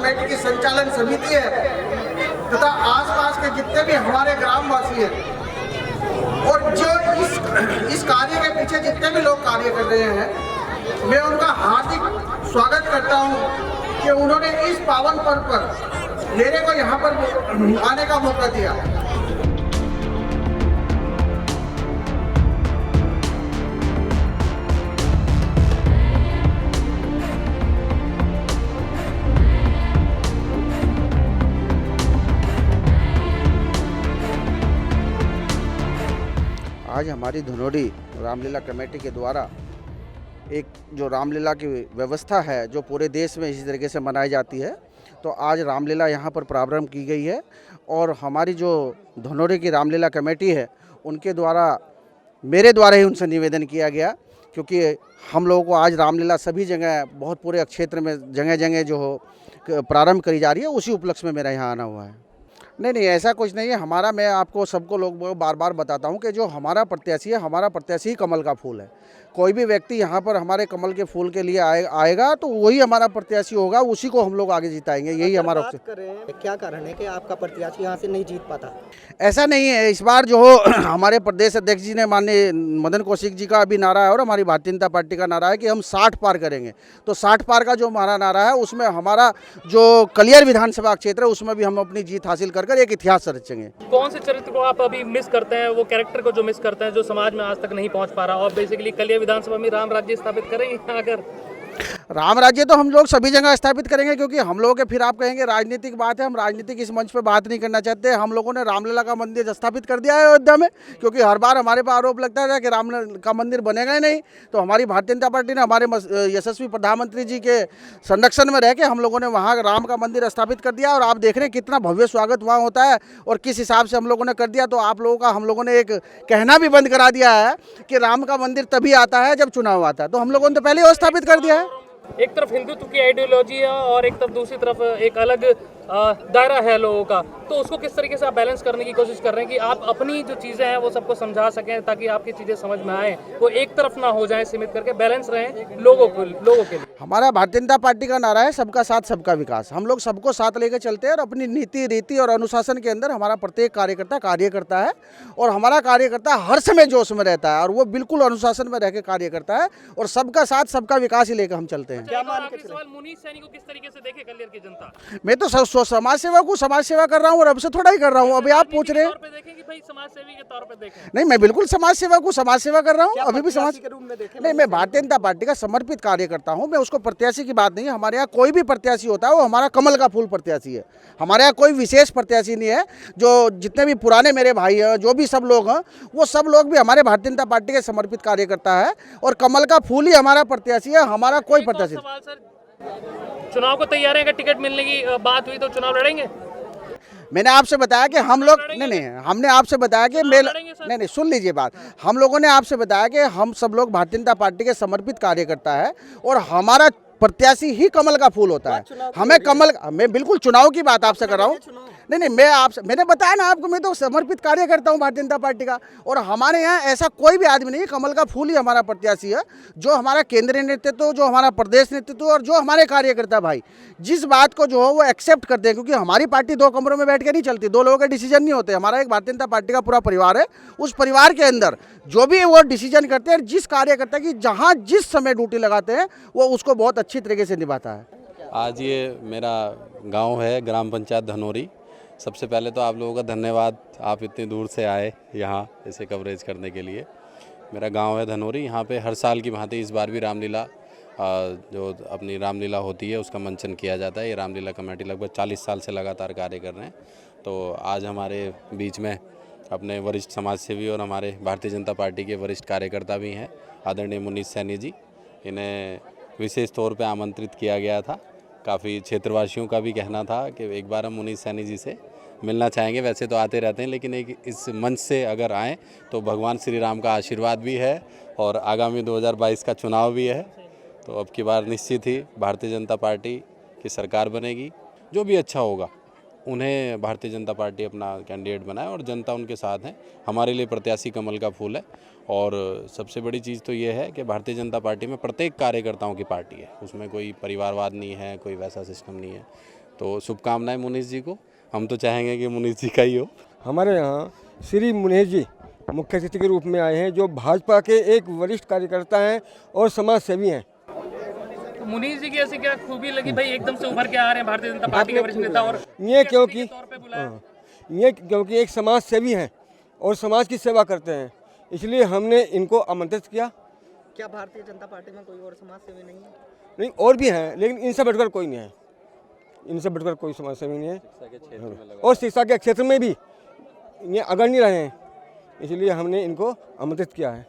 Committee की संचालन समिति है तथा आसपास के जितने भी हमारे ग्रामवासी हैं और जो इस कार्य के पीछे जितने भी लोग कार्य कर रहे हैं, मैं उनका हार्दिक स्वागत करता हूं कि उन्होंने इस पावन पर्व पर मेरे को यहाँ पर आने का मौका दिया। आज हमारी धनोड़ी रामलीला कमेटी के द्वारा एक जो रामलीला की व्यवस्था है जो पूरे देश में इसी तरीके से मनाई जाती है, तो आज रामलीला यहाँ पर प्रारंभ की गई है। और हमारी जो धनोड़ी की रामलीला कमेटी है उनके द्वारा मेरे द्वारा ही उनसे निवेदन किया गया, क्योंकि हम लोगों को आज रामलीला सभी जगह बहुत पूरे क्षेत्र में जगह जगह जो हो प्रारंभ करी जा रही है, उसी उपलक्ष्य में मेरा यहाँ आना हुआ है। नहीं, ऐसा कुछ नहीं है हमारा। मैं आपको सबको लोग बार बार बताता हूँ कि जो हमारा प्रत्याशी है, हमारा प्रत्याशी ही कमल का फूल है। कोई भी व्यक्ति यहाँ पर हमारे कमल के फूल के लिए आएगा तो वही हमारा प्रत्याशी होगा, उसी को हम लोग आगे जिताएंगे। यही हमारा क्या कारण है कि आपका प्रत्याशी यहाँ से नहीं जीत पाता? ऐसा नहीं है। इस बार जो हो हमारे प्रदेश अध्यक्ष जी ने माननीय मदन कौशिक जी का भी नारा है और हमारी भारतीय जनता पार्टी का नारा है कि हम 60 पार करेंगे। तो 60 पार का जो हमारा नारा है उसमें हमारा जो कलियर विधानसभा क्षेत्र है उसमें भी हम अपनी जीत हासिल कर एक इतिहास रचेंगे। कौन से चरित्र को आप अभी मिस करते हैं, वो कैरेक्टर को जो मिस करते हैं जो समाज में आज तक नहीं पहुंच पा रहा, और बेसिकली कलिया विधानसभा में राम राज्य स्थापित करेंगे? अगर राम राज्य तो हम लोग सभी जगह स्थापित करेंगे, क्योंकि हम लोगों के फिर आप कहेंगे राजनीतिक बात है, हम राजनीतिक इस मंच पे बात नहीं करना चाहते। हम लोगों ने रामलला का मंदिर स्थापित कर दिया है अयोध्या में, क्योंकि हर बार हमारे पर आरोप लगता था कि राम का मंदिर बनेगा ही नहीं। तो हमारी भारतीय जनता पार्टी ने हमारे यशस्वी प्रधानमंत्री जी के संरक्षण में रह के हम लोगों ने वहाँ राम का मंदिर स्थापित कर दिया। और आप देख रहे हैं कितना भव्य स्वागत वहाँ होता है और किस हिसाब से हम लोगों ने कर दिया। तो आप लोगों का हम लोगों ने एक कहना भी बंद करा दिया है कि राम का मंदिर तभी आता है जब चुनाव आता है। तो हम लोगों ने तो पहले ही स्थापित कर दिया है। एक तरफ हिंदुत्व की आइडियोलॉजी है और एक तरफ दूसरी तरफ एक अलग दायरा है लोगों का, तो उसको किस तरीके से आप बैलेंस करने की कोशिश कर रहे हैं कि आप अपनी जो चीज़ें हैं वो सबको समझा सकें, ताकि आपकी चीज़ें समझ में आए, वो एक तरफ ना हो जाए, सीमित करके बैलेंस रहें लोगों के लिए। हमारा भारतीय जनता पार्टी का नारा है सबका साथ सबका विकास। हम लोग सबको साथ लेकर चलते हैं और अपनी नीति रीति और अनुशासन के अंदर हमारा प्रत्येक कार्यकर्ता कार्य करता है और हमारा कार्यकर्ता हर समय जोश में रहता है और वो बिल्कुल अनुशासन में रह के कार्य करता है और सबका साथ सबका विकास ही लेकर हम चलते हैं। मुनीष सैनी को किस तरीके से देखे कलियर की जनता? मैं तो समाज सेवा को समाज सेवा कर रहा हूँ और अब से थोड़ा ही कर रहा हूँ। अभी आप पूछ रहे हैं समाज सेवी के तौर पे देखें? नहीं, मैं बिल्कुल समाज सेवा को समाज सेवा कर रहा हूँ। अभी भी समाज के रूप में देखें? नहीं, मैं भारतीय जनता पार्टी का समर्पित कार्य करता हूँ। मैं उसको प्रत्याशी की बात नहीं है। हमारे यहाँ कोई भी प्रत्याशी होता है वो हमारा कमल का फूल प्रत्याशी है। हमारे यहाँ कोई विशेष प्रत्याशी नहीं है। जो जितने भी पुराने मेरे भाई हैं, जो भी सब लोग हैं, वो सब लोग भी हमारे भारतीय जनता पार्टी के समर्पित कार्य करता है और कमल का फूल ही हमारा प्रत्याशी है। हमारा कोई प्रत्याशी। चुनाव को तैयार है, अगर टिकट मिलने की बात हुई तो चुनाव लड़ेंगे? मैंने आपसे बताया कि हम लोग नहीं, हमने आपसे बताया कि नहीं, सुन लीजिए बात। हम लोगों ने आपसे बताया कि हम सब लोग भारतीय जनता पार्टी के समर्पित कार्यकर्ता है और हमारा प्रत्याशी ही कमल का फूल होता है। हमें कमल, मैं बिल्कुल चुनाव की बात आपसे कर रहा हूँ। नहीं, मैं आपसे, मैंने बताया ना आपको, मैं तो समर्पित कार्य करता हूँ भारतीय जनता पार्टी का और हमारे यहाँ ऐसा कोई भी आदमी नहीं है। कमल का फूल ही हमारा प्रत्याशी है। जो हमारा केंद्रीय नेतृत्व, जो हमारा प्रदेश नेतृत्व और जो हमारे कार्यकर्ता भाई जिस बात को जो हो वो एक्सेप्ट करते हैं, क्योंकि हमारी पार्टी दो कमरों में बैठ के नहीं चलती, दो लोगों के डिसीजन नहीं होते। हमारा एक भारतीय जनता पार्टी का पूरा परिवार है। उस परिवार के अंदर जो भी वो डिसीजन करते हैं, जिस कार्यकर्ता की जहाँ जिस समय ड्यूटी लगाते हैं वो उसको बहुत अच्छी तरीके से निभाता है। आज ये मेरा गांव है, ग्राम पंचायत धनोरी। सबसे पहले तो आप लोगों का धन्यवाद, आप इतनी दूर से आए यहाँ इसे कवरेज करने के लिए। मेरा गांव है धनोरी। यहाँ पे हर साल की भांति इस बार भी रामलीला, जो अपनी रामलीला होती है उसका मंचन किया जाता है। ये रामलीला कमेटी लगभग 40 साल से लगातार कार्य कर रहे हैं। तो आज हमारे बीच में अपने वरिष्ठ समाज सेवी और हमारे भारतीय जनता पार्टी के वरिष्ठ कार्यकर्ता भी हैं, आदरणीय मुनीष सैनी जी। इन्हें विशेष तौर पे आमंत्रित किया गया था। काफ़ी क्षेत्रवासियों का भी कहना था कि एक बार हम मुनीष सैनी जी से मिलना चाहेंगे। वैसे तो आते रहते हैं, लेकिन एक इस मंच से अगर आएँ तो भगवान श्री राम का आशीर्वाद भी है और आगामी 2022 का चुनाव भी है। तो अब की बार निश्चित ही भारतीय जनता पार्टी की सरकार बनेगी। जो भी अच्छा होगा उन्हें भारतीय जनता पार्टी अपना कैंडिडेट बनाए और जनता उनके साथ है। हमारे लिए प्रत्याशी कमल का फूल है और सबसे बड़ी चीज़ तो ये है कि भारतीय जनता पार्टी में प्रत्येक कार्यकर्ताओं की पार्टी है। उसमें कोई परिवारवाद नहीं है, कोई वैसा सिस्टम नहीं है। तो शुभकामनाएं मुनीष जी को। हम तो चाहेंगे कि मुनीष जी का ही हो। हमारे यहाँ श्री मुनीष जी मुख्य अतिथि के रूप में आए हैं, जो भाजपा के एक वरिष्ठ कार्यकर्ता हैं और समाज सेवी हैं। तो मुनीष जी की ऐसी क्या खूबी लगी भाई, एकदम से उभर के आ रहे हैं भारतीय जनता पार्टी के वरिष्ठ नेता, और ये क्योंकि तौर पे बुलाया? ये क्योंकि एक समाज सेवी हैं और समाज की सेवा करते हैं, इसलिए हमने इनको आमंत्रित किया। क्या भारतीय जनता पार्टी में कोई और समाज सेवी नहीं है? नहीं, और भी हैं, लेकिन इनसे बढ़कर कोई नहीं है। इनसे बढ़कर कोई समाज सेवी नहीं है और शिक्षा के क्षेत्र में भी ये अग्रणी रहे हैं, इसलिए हमने इनको आमंत्रित किया है।